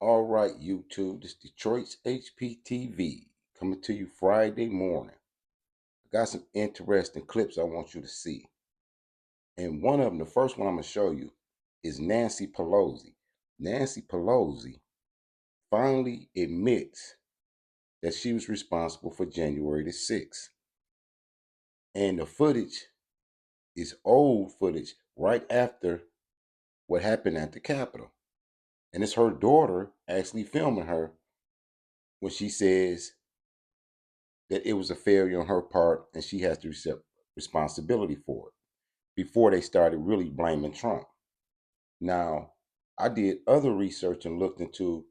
All right, YouTube, this Detroit's HPTV coming to you Friday morning. I got some interesting clips I want you to see. And one of them, the first one I'm going to show you, is Nancy Pelosi. Nancy Pelosi finally admits that she was responsible for January the 6th. And the footage is old footage right after what happened at the Capitol. And it's her daughter actually filming her when she says that it was a failure on her part and she has to accept responsibility for it before they started really blaming Trump. Now, I did other research and looked into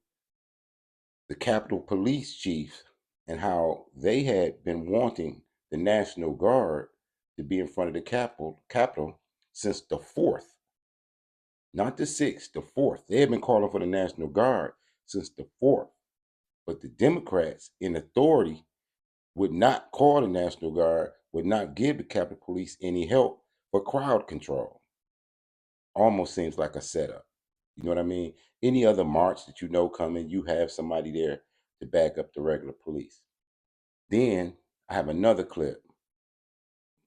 the Capitol Police chief and how they had been wanting the National Guard to be in front of the Capitol since the 4th, not the 6th, the 4th. They had been calling for the National Guard since the 4th. But the Democrats in authority would not call the National Guard, would not give the Capitol Police any help for crowd control. Almost seems like a setup. You know what I mean? Any other march that you know coming, you have somebody there to back up the regular police. Then I have another clip.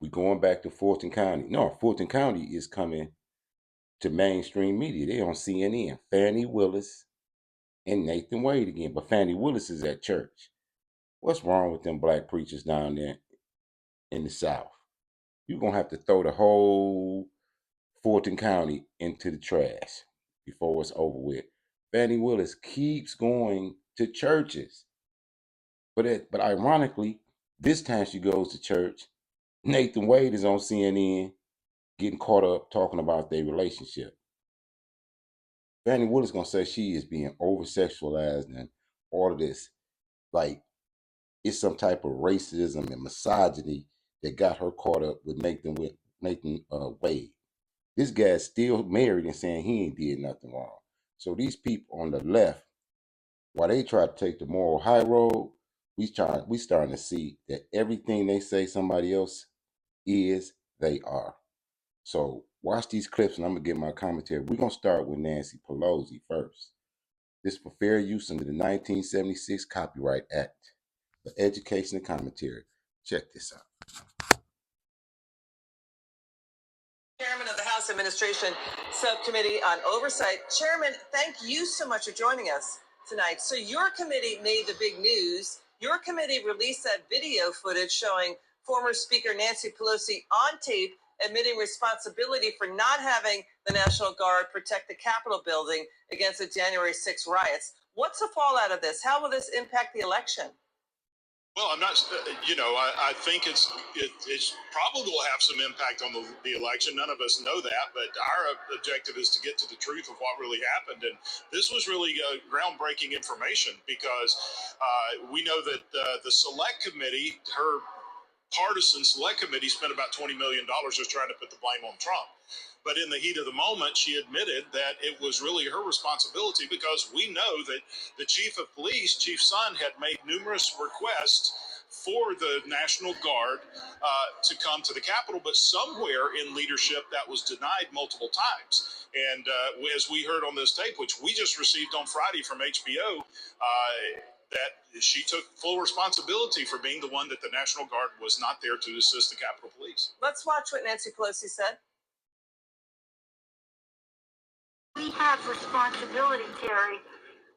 We're going back to Fulton County. No, Fulton County is coming to mainstream media. They on CNN. Fani Willis and Nathan Wade again. But Fani Willis is at church. What's wrong with them black preachers down there in the South? You're going to have to throw the whole Fulton County into the trash before it's over with. Fani Willis keeps going to churches. But ironically, this time she goes to church, Nathan Wade is on CNN getting caught up talking about their relationship. Fani Willis going to say she is being over-sexualized and all of this. Like, it's some type of racism and misogyny that got her caught up with Nathan Wade. This guy's still married and saying he ain't did nothing wrong. So these people on the left, while they try to take the moral high road, we starting to see that everything they say somebody else is, they are. So watch these clips and I'm going to get my commentary. We're going to start with Nancy Pelosi first. This for fair use under the 1976 Copyright Act for education and commentary. Check this out. Chairman of the House Administration Subcommittee on Oversight. Chairman, thank you so much for joining us tonight. So your committee made the big news. Your committee released that video footage showing former Speaker Nancy Pelosi on tape admitting responsibility for not having the National Guard protect the Capitol building against the January 6 riots. What's the fallout of this? How will this impact the election? Well, I'm not, I think it's probably will have some impact on the election. None of us know that, but our objective is to get to the truth of what really happened. And this was really groundbreaking information because we know that the select committee, her partisan select committee, spent about $20 million just trying to put the blame on Trump. But in the heat of the moment, she admitted that it was really her responsibility because we know that the chief of police, Chief Son, had made numerous requests for the National Guard to come to the Capitol, but somewhere in leadership that was denied multiple times. And as we heard on this tape, which we just received on Friday from HBO, that she took full responsibility for being the one that the National Guard was not there to assist the Capitol Police. Let's watch what Nancy Pelosi said. We have responsibility, Terry.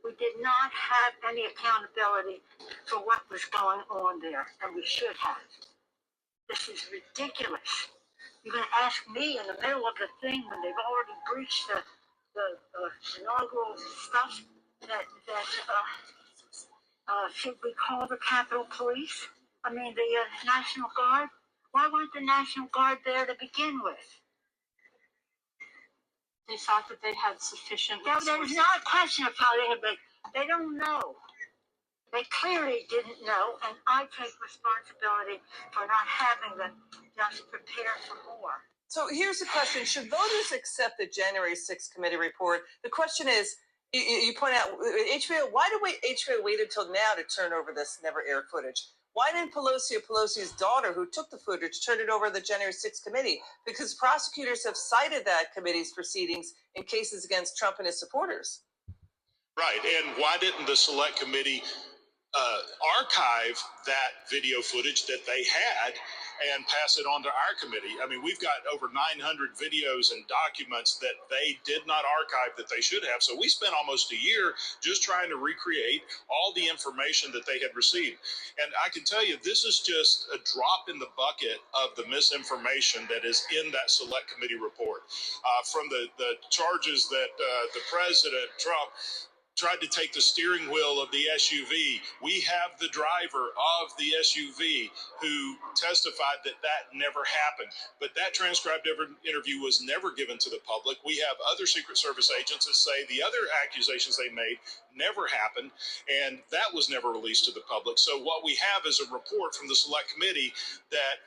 We did not have any accountability for what was going on there, and we should have. This is ridiculous. You're going to ask me in the middle of the thing when they've already breached the inaugural stuff that should we call the Capitol Police? I mean, the National Guard? Why weren't the National Guard there to begin with? They thought that they had sufficient resources. There's not a question of how they don't know. They clearly didn't know, and I take responsibility for not having them just prepare for more. So here's the question. Should voters accept the January 6th committee report? The question is, you point out, HBO, why did HBO wait until now to turn over this never-aired footage? Why didn't Pelosi or Pelosi's daughter, who took the footage, turn it over to the January 6th committee? Because prosecutors have cited that committee's proceedings in cases against Trump and his supporters. Right. And why didn't the select committee archive that video footage that they had and pass it on to our committee? I mean, we've got over 900 videos and documents that they did not archive that they should have. So we spent almost a year just trying to recreate all the information that they had received. And I can tell you, this is just a drop in the bucket of the misinformation that is in that select committee report. From the charges that the President Trump tried to take the steering wheel of the SUV. We have the driver of the SUV who testified that that never happened. But that transcribed interview was never given to the public. We have other Secret Service agents that say the other accusations they made never happened, and that was never released to the public. So what we have is a report from the Select Committee that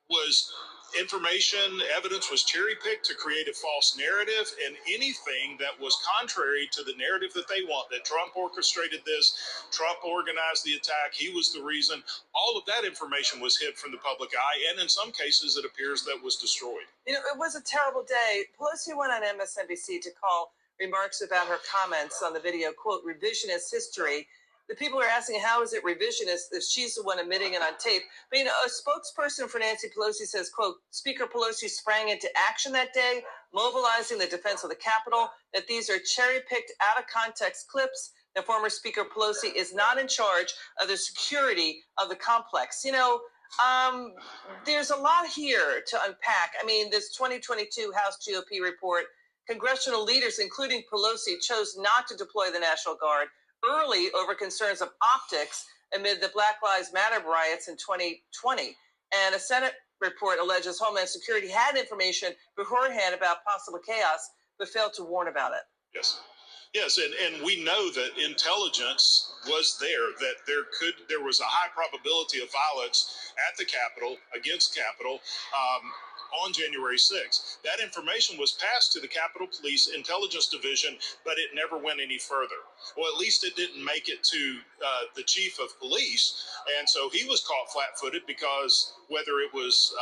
was information, evidence was cherry picked to create a false narrative, and anything that was contrary to the narrative that they want, that Trump orchestrated this, Trump organized the attack, he was the reason, all of that information was hid from the public eye, and in some cases it appears that was destroyed. You know, it was a terrible day. Pelosi went on MSNBC to call remarks about her comments on the video, quote, revisionist history. The people are asking, how is it revisionist if she's the one admitting it on tape? But, you know, a spokesperson for Nancy Pelosi says, quote, Speaker Pelosi sprang into action that day, mobilizing the defense of the Capitol, that these are cherry-picked out-of-context clips, that former Speaker Pelosi is not in charge of the security of the complex. You know, there's a lot here to unpack. I mean, this 2022 House GOP report, congressional leaders, including Pelosi, chose not to deploy the National Guard early over concerns of optics amid the Black Lives Matter riots in 2020. And a Senate report alleges Homeland Security had information beforehand about possible chaos, but failed to warn about it. Yes. Yes, and we know that intelligence was there, that there was a high probability of violence at the Capitol, against Capitol, on January 6th. That information was passed to the Capitol Police Intelligence Division, but it never went any further. Well, at least it didn't make it to the chief of police, and so he was caught flat-footed because whether it was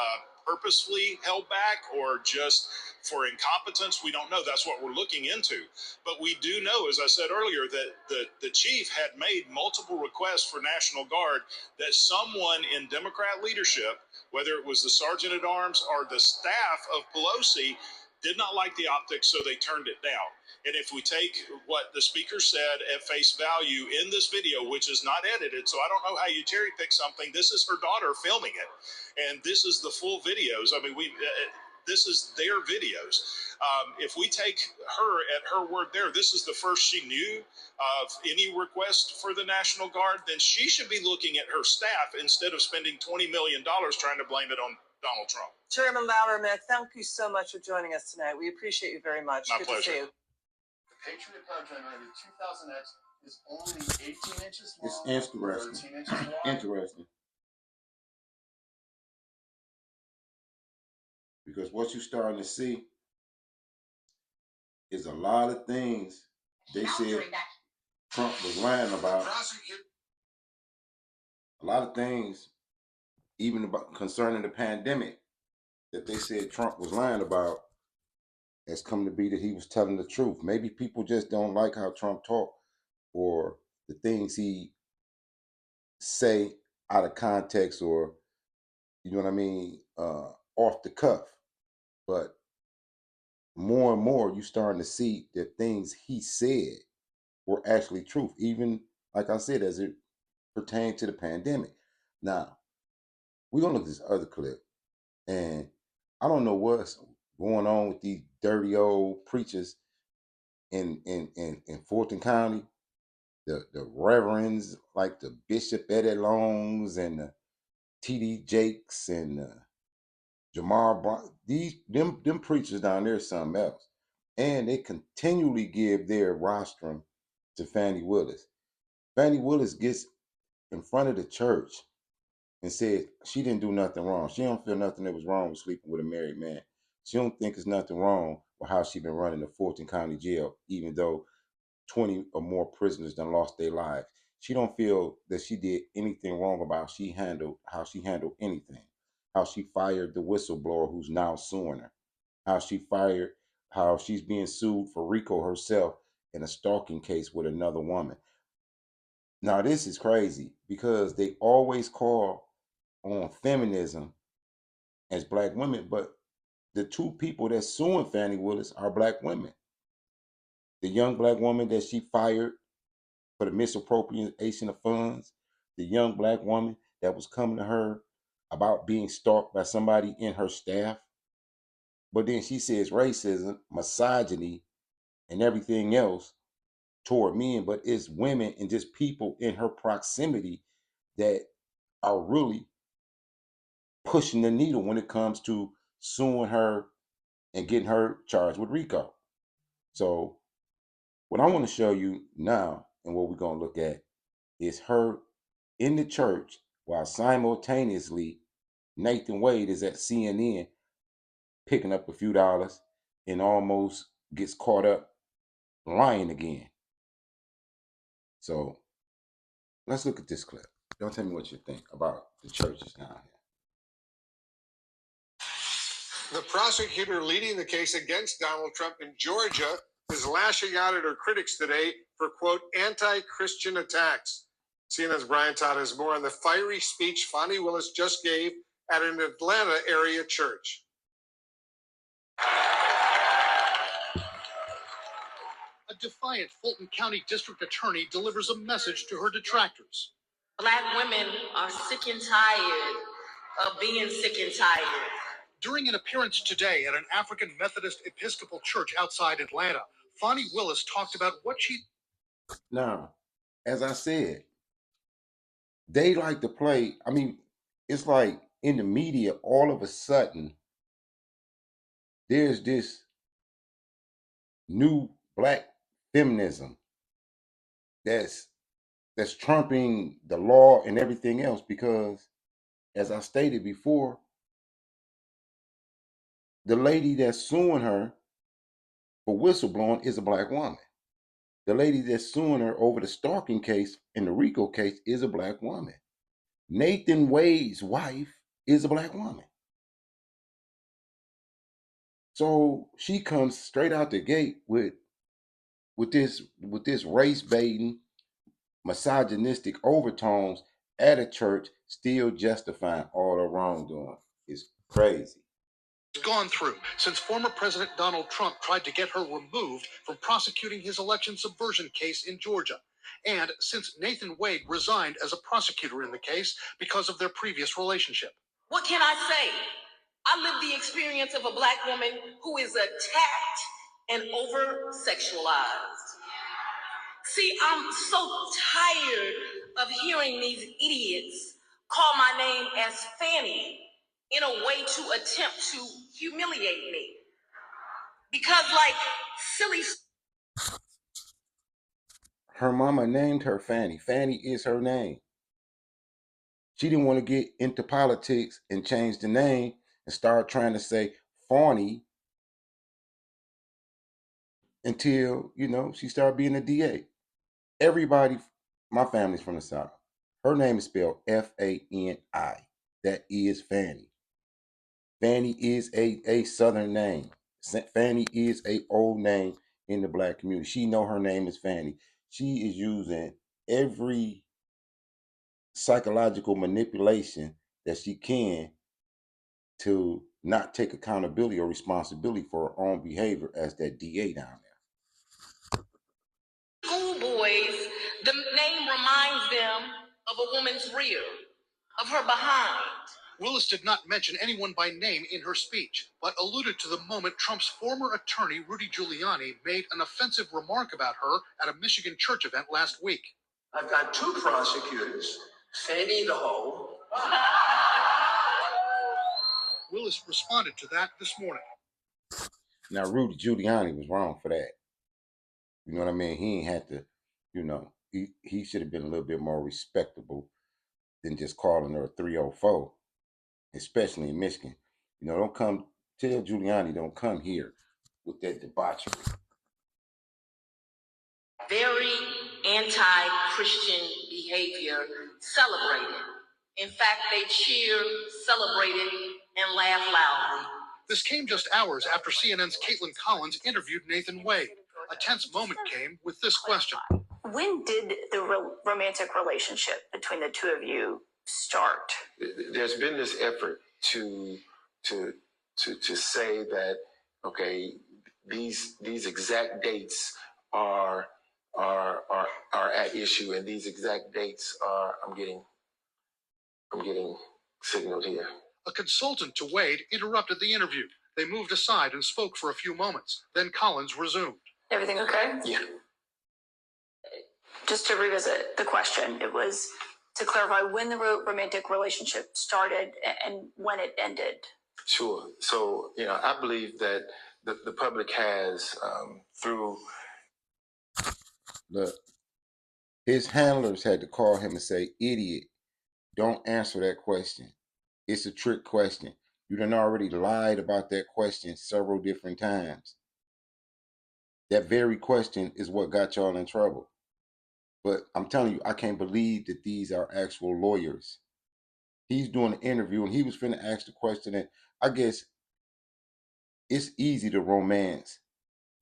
purposefully held back or just for incompetence, we don't know. That's what we're looking into. But we do know, as I said earlier, that the chief had made multiple requests for National Guard, that someone in Democrat leadership, whether it was the Sergeant at Arms or the staff of Pelosi, did not like the optics, so they turned it down. And if we take what the speaker said at face value in this video, which is not edited, so I don't know how you cherry pick something. This is her daughter filming it, and this is the full videos. I mean, this is their videos. If we take her at her word there, this is the first she knew of any request for the National Guard, then she should be looking at her staff instead of spending $20 million trying to blame it on Donald Trump. Chairman Loudermilk, thank you so much for joining us tonight. We appreciate you very much. My Good pleasure. to see you. The Patriot Power Generator 2000X is only 18 inches long. It's interesting. 13 inches wide. Interesting. Because what you're starting to see is a lot of things they said Trump was lying about. A lot of things, even about concerning the pandemic, that they said Trump was lying about, has come to be that he was telling the truth. Maybe people just don't like how Trump talk, or the things he say out of context, or, you know what I mean, off the cuff. But more and more, you starting to see that things he said were actually truth, even, like I said, as it pertained to the pandemic. Now, we're going to look at this other clip, and I don't know what's going on with these dirty old preachers in Fulton County, the reverends like the Bishop Eddie Longs and the T.D. Jakes and Jamar Brown. Them preachers down there is something else. And they continually give their rostrum to Fani Willis. Fani Willis gets in front of the church and said she didn't do nothing wrong. She don't feel nothing that was wrong with sleeping with a married man. She don't think there's nothing wrong with how she been running the Fulton County Jail, even though 20 or more prisoners done lost their lives. She don't feel that she did anything wrong about how she handled anything. How she fired the whistleblower who's now suing her. How she's being sued for RICO herself in a stalking case with another woman. Now, this is crazy because they always call on feminism as black women, but the two people that's suing Fani Willis are black women. The young black woman that she fired for the misappropriation of funds, the young black woman that was coming to her about being stalked by somebody in her staff. But then she says racism, misogyny, and everything else toward men, but it's women and just people in her proximity that are really pushing the needle when it comes to suing her and getting her charged with RICO. So what I want to show you now and what we're going to look at is her in the church while simultaneously Nathan Wade is at CNN picking up a few dollars and almost gets caught up lying again. So let's look at this clip. Don't tell me what you think about the churches down here. The prosecutor leading the case against Donald Trump in Georgia is lashing out at her critics today for, quote, anti-Christian attacks. CNN's Brian Todd has more on the fiery speech Fani Willis just gave at an Atlanta area church. A defiant Fulton County District Attorney delivers a message to her detractors. Black women are sick and tired of being sick and tired. During an appearance today at an African Methodist Episcopal church outside Atlanta, Fani Willis talked about what she... Now, as I said, they like to play, I mean, it's like in the media, all of a sudden, there's this new black feminism that's trumping the law and everything else because, as I stated before, the lady that's suing her for whistleblowing is a black woman. The lady that's suing her over the stalking case in the RICO case is a black woman. Nathan Wade's wife is a black woman. So she comes straight out the gate with this race baiting, misogynistic overtones at a church, still justifying all the wrongdoing. It's crazy. Gone through since former President Donald Trump tried to get her removed from prosecuting his election subversion case in Georgia, and since Nathan Wade resigned as a prosecutor in the case because of their previous relationship. What can I say? I lived the experience of a black woman who is attacked and over-sexualized. See, I'm so tired of hearing these idiots call my name as Fani in a way to attempt to humiliate me. Because, like, silly... Her mama named her Fani. Fani is her name. She didn't want to get into politics and change the name and start trying to say Fani until, she started being a DA. Everybody, my family's from the South. Her name is spelled F-A-N-I. That is Fani. Fani is a Southern name. Fani is a old name in the black community. She know her name is Fani. She is using every psychological manipulation that she can to not take accountability or responsibility for her own behavior as that DA down there. Schoolboys, the name reminds them of a woman's rear, of her behind. Willis did not mention anyone by name in her speech, but alluded to the moment Trump's former attorney, Rudy Giuliani, made an offensive remark about her at a Michigan church event last week. I've got two prosecutors, Fani the hoe. Willis responded to that this morning. Now, Rudy Giuliani was wrong for that. You know what I mean? He ain't had to, he should have been a little bit more respectable than just calling her a 304, especially in Michigan. Don't come, tell Giuliani don't come here with that debauchery. Very anti-Christian behavior celebrated. In fact, they cheered, celebrated, and laughed loudly. This came just hours after CNN's Caitlin Collins interviewed Nathan Wade. A tense moment came with this question. When did the romantic relationship between the two of you start? There's been this effort to say that, okay, these exact dates are at issue, and these exact dates are I'm getting signaled here. A consultant to Wade interrupted the interview. They moved aside and spoke for a few moments. Then Collins resumed. Everything okay? Yeah. Just to revisit the question, it was to clarify when the romantic relationship started and when it ended. Sure. So, I believe that the public has, through... Look, his handlers had to call him and say, idiot, don't answer that question. It's a trick question. You done already lied about that question several different times. That very question is what got y'all in trouble. But I'm telling you, I can't believe that these are actual lawyers. He's doing an interview and he was finna ask the question, and I guess it's easy to romance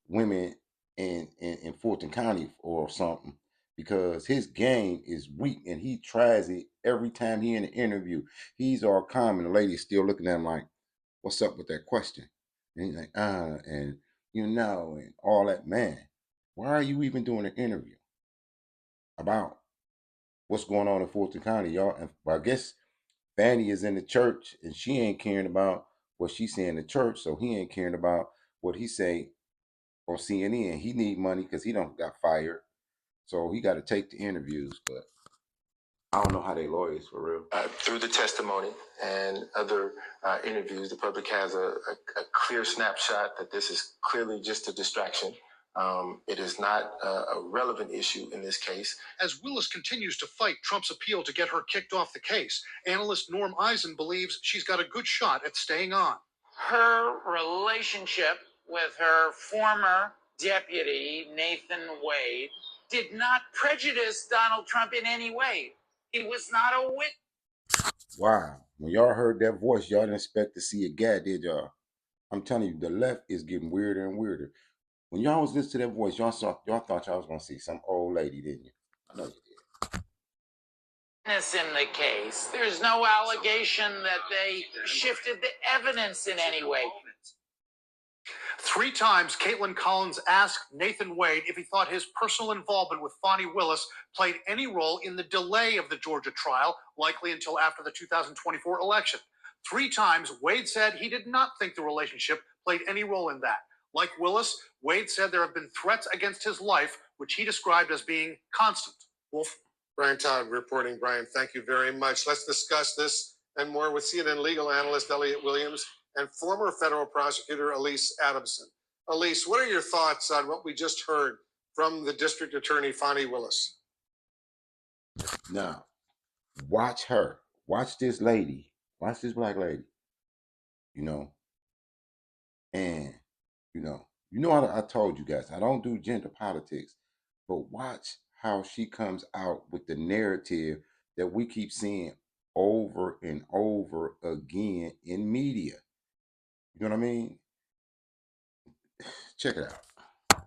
women in Fulton County or something because his game is weak and he tries it every time he in an interview. He's all calm and the lady's still looking at him like, what's up with that question? And he's like, and and all that. Man, why are you even doing an interview about what's going on in Fulton County, y'all? And I guess Fani is in the church and she ain't caring about what she's saying in the church, so he ain't caring about what he say on CNN. He need money because he don't got fired, so he got to take the interviews. But I don't know how they lawyers for real. Through the testimony and other interviews, the public has a clear snapshot that this is clearly just a distraction. It is not a relevant issue in this case. As Willis continues to fight Trump's appeal to get her kicked off the case, analyst Norm Eisen believes she's got a good shot at staying on. Her relationship with her former deputy, Nathan Wade, did not prejudice Donald Trump in any way. He was not a witness. Wow. When y'all heard that voice, y'all didn't expect to see a guy, did y'all? I'm telling you, the left is getting weirder and weirder. When y'all was listening to that voice, y'all thought y'all was gonna see some old lady, didn't you? I know you did. In the case, there's no allegation that they shifted the evidence in any way. 3 times, Caitlin Collins asked Nathan Wade if he thought his personal involvement with Fani Willis played any role in the delay of the Georgia trial, likely until after the 2024 election. 3 times, Wade said he did not think the relationship played any role in that. Like Willis, Wade said there have been threats against his life, which he described as being constant. Wolf? Brian Todd reporting. Brian, thank you very much. Let's discuss this and more with CNN legal analyst Elliot Williams and former federal prosecutor Elise Adamson. Elise, what are your thoughts on what we just heard from the district attorney, Fani Willis? Now, watch her. Watch this lady. Watch this black lady. And, I told you guys, I don't do gender politics, but watch how she comes out with the narrative that we keep seeing over and over again in media. You know what I mean? Check it out.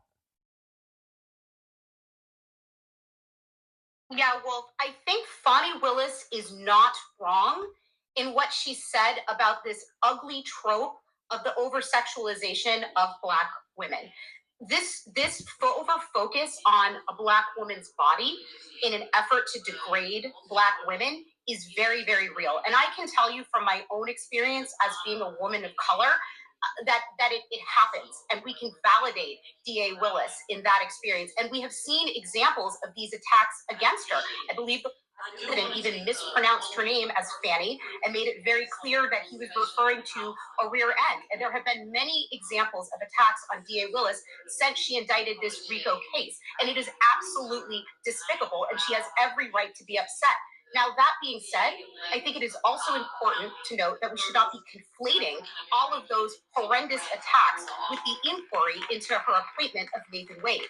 Yeah, Wolf, I think Fani Willis is not wrong in what she said about this ugly trope of the over-sexualization of Black women. This over-focus on a Black woman's body in an effort to degrade Black women is very, very real. And I can tell you from my own experience as being a woman of color, that it happens, and we can validate DA Willis in that experience. And we have seen examples of these attacks against her. I believe the president even mispronounced her name as Fanny and made it very clear that he was referring to a rear end. And there have been many examples of attacks on DA Willis since she indicted this RICO case. And it is absolutely despicable, and she has every right to be upset. Now, that being said, I think it is also important to note that we should not be conflating all of those horrendous attacks with the inquiry into her appointment of Nathan Wade.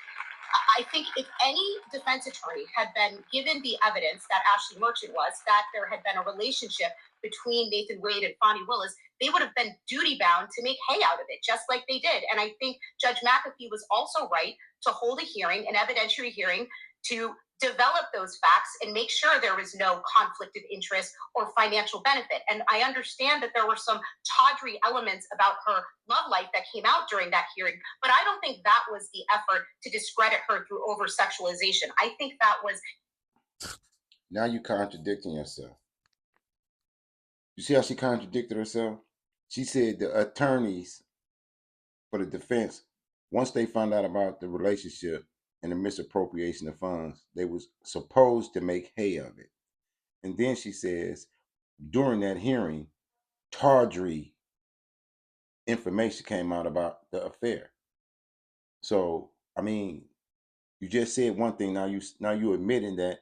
I think if any defense attorney had been given the evidence that Ashley Merchant was, that there had been a relationship between Nathan Wade and Fani Willis, they would have been duty bound to make hay out of it, just like they did. And I think Judge McAfee was also right to hold a hearing, an evidentiary hearing, to develop those facts and make sure there was no conflict of interest or financial benefit. And I understand that there were some tawdry elements about her love life that came out during that hearing, but I don't think that was the effort to discredit her through over-sexualization. I think that was... Now you're contradicting yourself. You see how she contradicted herself? She said the attorneys for the defense, once they found out about the relationship and the misappropriation of funds, they was supposed to make hay of it. And then she says, during that hearing, tawdry information came out about the affair. So, I mean, you just said one thing, now you admitting that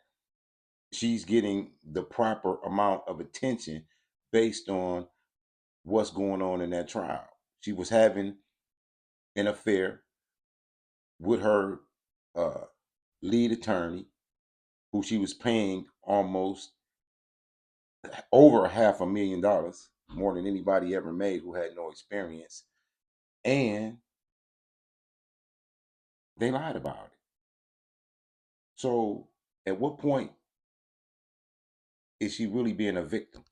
she's getting the proper amount of attention based on what's going on in that trial. She was having an affair with her lead attorney, who she was paying almost over $500,000, more than anybody ever made, who had no experience. And they lied about it. So at what point is she really being a victim?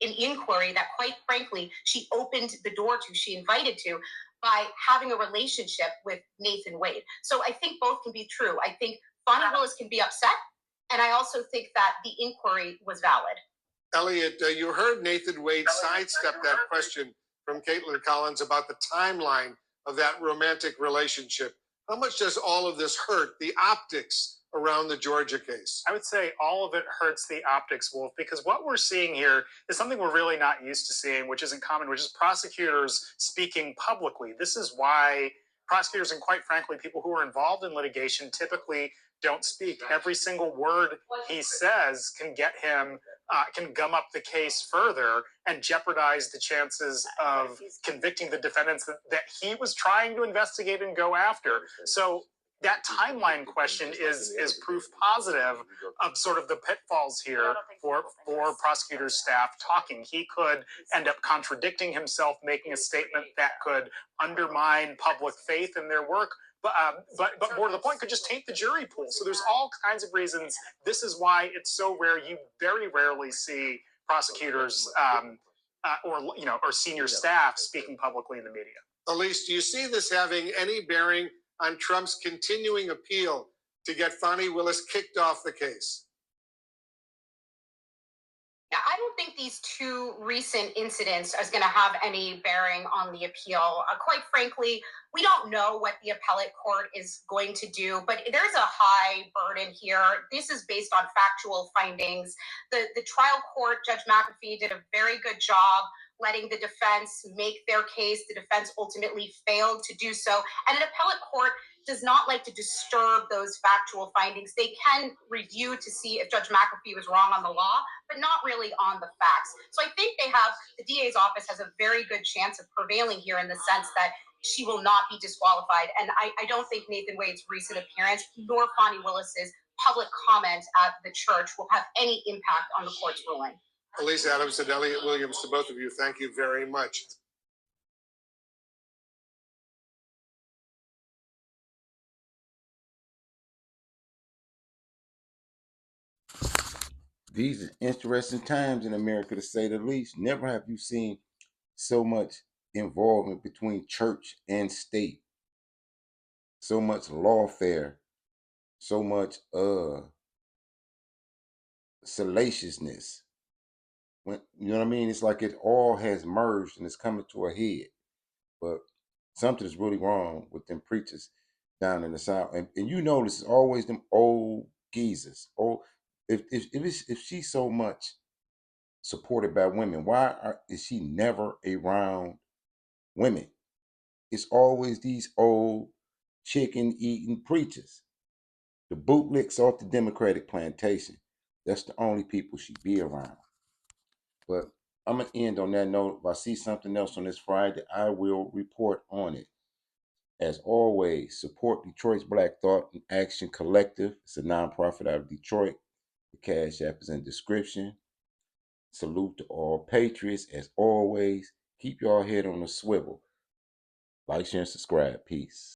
An inquiry that, quite frankly, she opened the door to, she invited to, by having a relationship with Nathan Wade. So I think both can be true. I think Fani Willis can be upset, and I also think that the inquiry was valid. Elliot, you heard Nathan Wade sidestep that question from Caitlin Collins about the timeline of that romantic relationship. How much does all of this hurt the optics around the Georgia case? I would say all of it hurts the optics, Wolf, because what we're seeing here is something we're really not used to seeing, which isn't common, which is prosecutors speaking publicly. This is why prosecutors and, quite frankly, people who are involved in litigation typically don't speak. Every single word he says can get him, can gum up the case further and jeopardize the chances of convicting the defendants that he was trying to investigate and go after. So that timeline question is proof positive of sort of the pitfalls here for prosecutors' staff talking. He could end up contradicting himself, making a statement that could undermine public faith in their work, but more to the point, could just taint the jury pool. So there's all kinds of reasons. This is why it's so rare. You very rarely see prosecutors or senior staff speaking publicly in the media. Elise, do you see this having any bearing on Trump's continuing appeal to get Fani Willis kicked off the case? I don't think these two recent incidents are going to have any bearing on the appeal. Quite frankly, we don't know what the appellate court is going to do, but there's a high burden here. This is based on factual findings. The trial court, Judge McAfee, did a very good job letting the defense make their case. The defense ultimately failed to do so. And an appellate court does not like to disturb those factual findings. They can review to see if Judge McAfee was wrong on the law, but not really on the facts. So I think the DA's office has a very good chance of prevailing here in the sense that she will not be disqualified. And I don't think Nathan Wade's recent appearance nor Fani Willis's public comment at the church will have any impact on the court's ruling. Elise Adams and Elliot Williams, to both of you, thank you very much. These are interesting times in America, to say the least. Never have you seen so much involvement between church and state, so much lawfare, so much salaciousness. You know what I mean? It's like it all has merged and it's coming to a head. But something is really wrong with them preachers down in the South. And you notice it's always them old geezers. If she's so much supported by women, why is she never around women? It's always these old chicken-eating preachers. The bootlicks off the Democratic plantation. That's the only people she be around. But I'm going to end on that note. If I see something else on this Friday, I will report on it. As always, support Detroit's Black Thought and Action Collective. It's a nonprofit out of Detroit. The Cash App is in the description. Salute to all patriots. As always, keep your head on a swivel. Like, share, and subscribe. Peace.